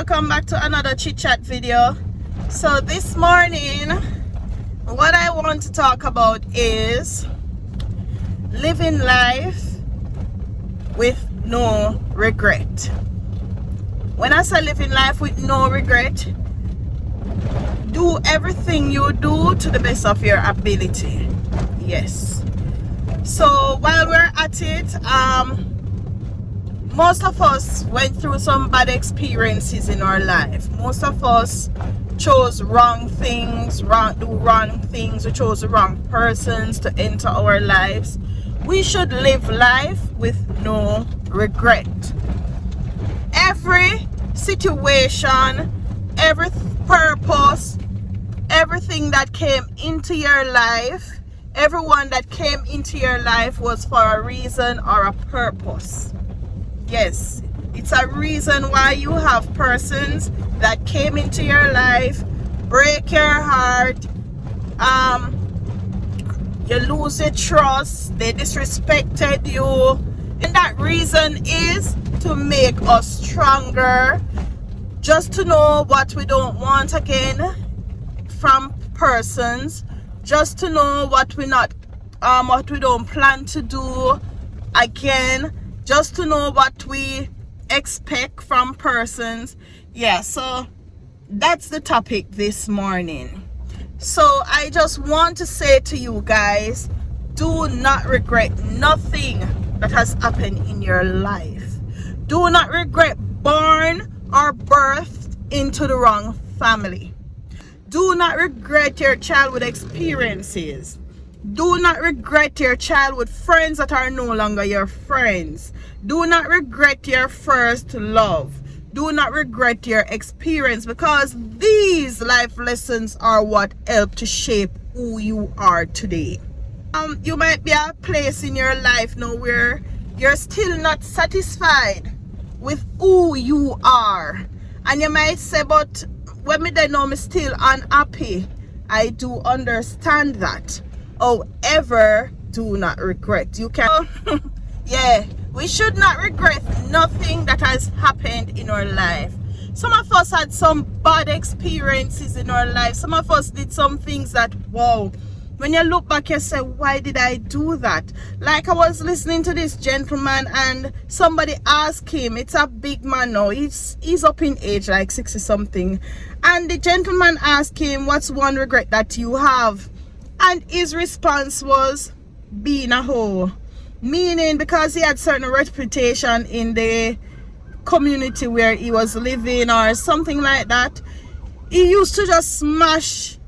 welcome back to another chit chat video. So this morning what I want to talk about is living life with no regret. When I say living life with no regret, do everything you do to the best of your ability. Yes. So while we're at it, most of us went through some bad experiences in our life. Most of us chose wrong things, do wrong things. We chose the wrong persons to enter our lives. We should live life with no regret. Every situation, every purpose, everything that came into your life, everyone that came into your life was for a reason or a purpose. Yes, it's a reason why you have persons that came into your life, break your heart, you lose your trust, they disrespected you, and that reason is to make us stronger, just to know what we don't want again from persons, just to know what we don't plan to do again, just to know what we expect from persons. Yeah, so that's the topic this morning. So I just want to say to you guys, do not regret nothing that has happened in your life. Do not regret born or birthed into the wrong family. Do not regret your childhood experiences. Do not regret your childhood friends that are no longer your friends. Do not regret your first love. Do not regret your experience, because these life lessons are what help to shape who you are today. You might be at a place in your life now where you're still not satisfied with who you are. And you might say, but when me they know me still unhappy. I do understand that. However, do not regret. You can yeah, we should not regret nothing that has happened in our life. Some of us had some bad experiences in our life. Some of us did some things that, wow, when you look back you say, why did I do that? Like I was listening to this gentleman and somebody asked him, it's a big man now, he's up in age, like 60 something, and the gentleman asked him, what's one regret that you have? And his response was being a hoe. Meaning, because he had certain reputation in the community where he was living or something like that, he used to just smash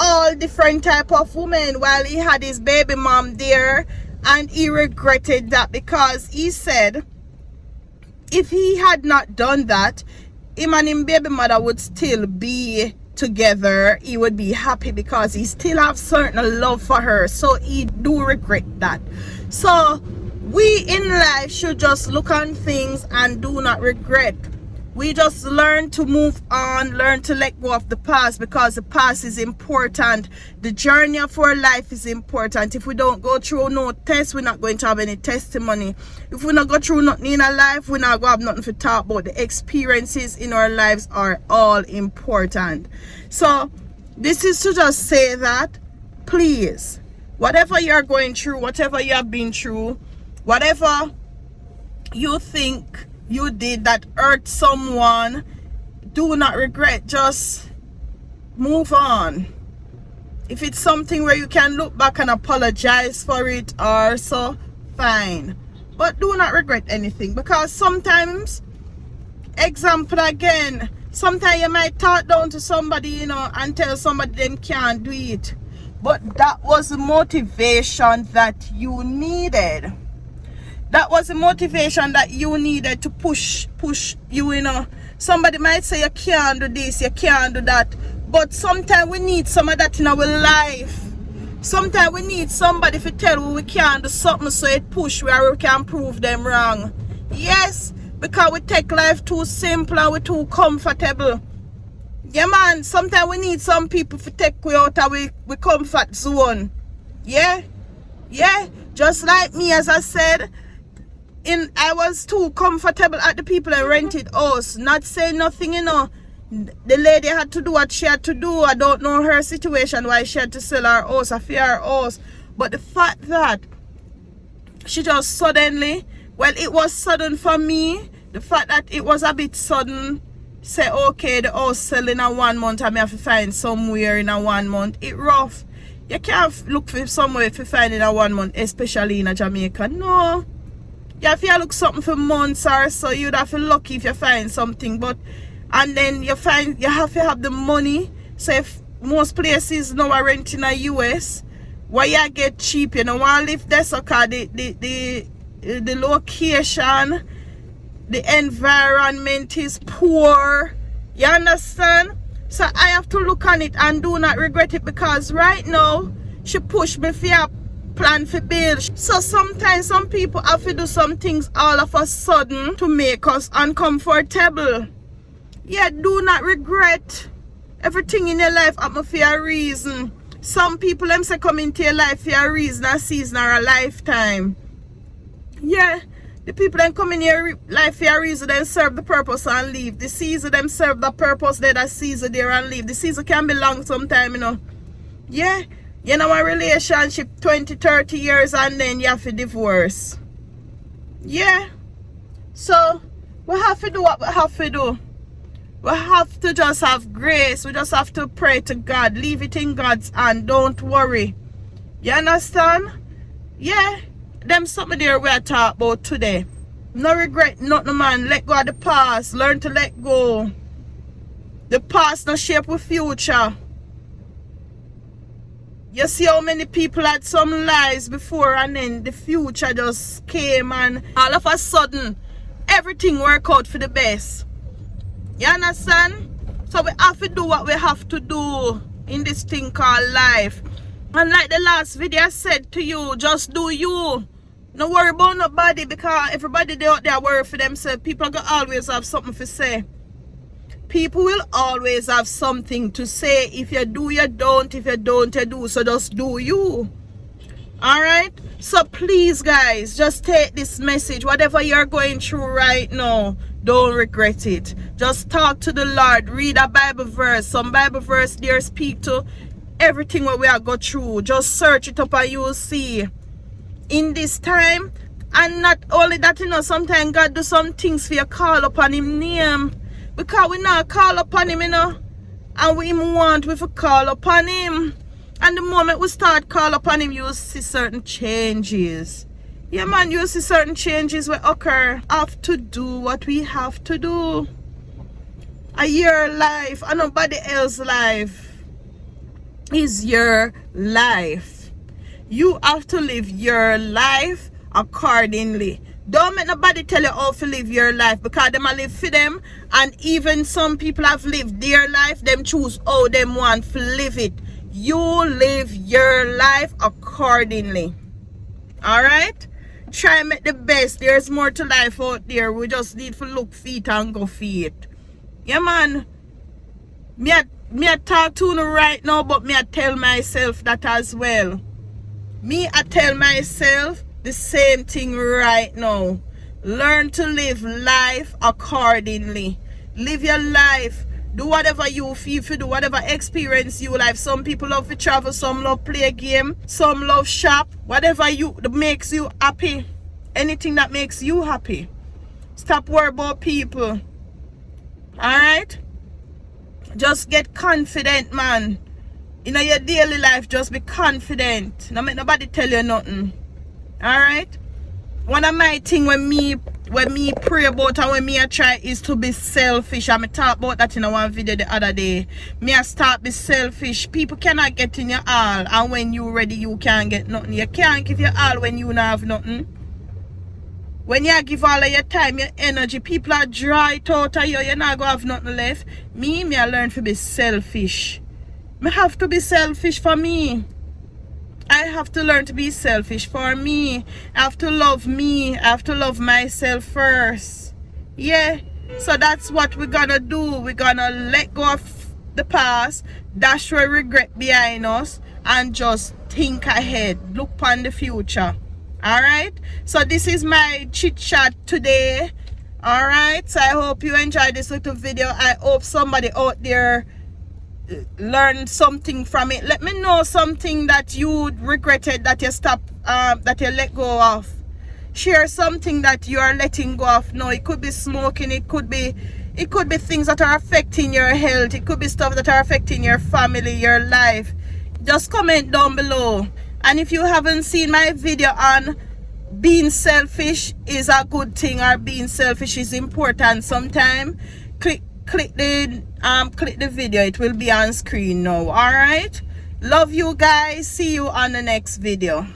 all different type of women while he had his baby mom there. And he regretted that, because he said if he had not done that, him and his baby mother would still be together. He would be happy because he still have certain love for her. So he do regret that. So we in life should just look on things and do not regret. We just learn to move on, learn to let go of the past, because the past is important. The journey of our life is important. If we don't go through no test, we're not going to have any testimony. If we not go through nothing in our life, we're not going to have nothing to talk about. The experiences in our lives are all important. So this is to just say that, please, whatever you're going through, whatever you have been through, whatever you think you did that hurt someone, do not regret. Just move on. If it's something where you can look back and apologize for it or so, fine. But do not regret anything, because sometimes, example again, sometimes you might talk down to somebody, and tell somebody them can't do it. But that was the motivation that you needed. That was the motivation that you needed to push you, Somebody might say you can't do this, you can't do that. But sometimes we need some of that in our life. Sometimes we need somebody to tell we can't do something, so it push where we can prove them wrong. Yes, because we take life too simple and we're too comfortable. Yeah, man, sometimes we need some people to take we out of we comfort zone. Yeah, just like me, as I said, I was too comfortable at the people and rented house. Not saying nothing, you know. The lady had to do what she had to do. I don't know her situation, why she had to sell her house, a fair house. But the fact that she just suddenly, well, it was sudden for me. The fact that it was a bit sudden, say, okay, the house selling in 1 month, I may have to find somewhere in 1 month. It rough. You can't look for somewhere to find in 1 month, especially in Jamaica. No. You have to look something for months or so. You'd have to lucky if you find something. But and then you have to have the money. So if most places now are renting in the US, where you get cheap, you know, want to live there, so cause the location, the environment is poor. You understand? So I have to look on it and do not regret it, because right now she pushed me for a plan for bill. So sometimes some people have to do some things all of a sudden to make us uncomfortable. Yeah, do not regret. Everything in your life happen for a reason. Some people them say come into your life for a reason, a season or a lifetime. Yeah, the people that come in your life for a reason, then serve the purpose and leave. The season them serve the purpose, they that season there and leave. The season can be long sometime, you know. Yeah, you know, a relationship 20, 30 years and then you have to divorce. Yeah. So we have to do what we have to do. We have to just have grace. We just have to pray to God. Leave it in God's hand. Don't worry. You understand? Yeah. Them something there we are talking about today. No regret, nothing, man. Let go of the past. Learn to let go. The past no shape with future. You see how many people had some lies before and then the future just came and all of a sudden everything worked out for the best. You understand? So we have to do what we have to do in this thing called life. And like the last video I said to you, just do you. No worry about nobody, because everybody they out there worry for themselves. People gonna always have something to say. People will always have something to say. If you do, you don't. If you don't, you do. So just do you. Alright? So please guys, just take this message. Whatever you're going through right now, don't regret it. Just talk to the Lord. Read a Bible verse. Some Bible verse there speak to everything what we are go through. Just search it up and you will see. In this time, and not only that, you know, sometimes God do some things for you, call upon him name. Because we not call upon him, you know. And we want we to call upon him. And the moment we start call upon him, you will see certain changes. Yeah, man, you will see certain changes will occur. Have to do what we have to do. Your life and nobody else's life is your life. You have to live your life accordingly. Don't make nobody tell you how to live your life, because them a live for them, and even some people have lived their life, them choose how them want to live it. You live your life accordingly. Alright? Try and make the best. There's more to life out there. We just need to look feet and go feet. Yeah, man. Me I talk to you right now, but me I tell myself that as well. Me I tell myself the same thing right now. Learn to live life accordingly. Live your life. Do whatever you feel to do, whatever experience you like. Some people love to travel, some love play a game, some love shop. Whatever you that makes you happy. Anything that makes you happy. Stop worrying about people. Alright? Just get confident, man. In your daily life, just be confident. Don't make nobody tell you nothing. Alright? One of my things when me pray about and when me I try is to be selfish. I talk about that in one video the other day. Me I start be selfish. People cannot get in your all, and when you ready you can't get nothing. You can't give your all when you don't have nothing. When you give all of your time, your energy, people are dry it out of you, you're not gonna have nothing left. Me I learn to be selfish. I have to be selfish for me. I have to learn to be selfish for me. I have to love me. I have to love myself first. Yeah. So that's what we're gonna do. We're gonna let go of the past, dash our regret behind us, and just think ahead. Look on the future. All right, so this is my chit chat today. All right, so I hope you enjoyed this little video. I hope somebody out there learned something from it. Let me know something that you regretted that you stopped, that you let go of. Share something that you are letting go of. No, it could be smoking, it could be things that are affecting your health, it could be stuff that are affecting your family, your life. Just comment down below. And if you haven't seen my video on being selfish is a good thing, or being selfish is important sometimes, click the video. It will be on screen now. All right, love you guys. See you on the next video.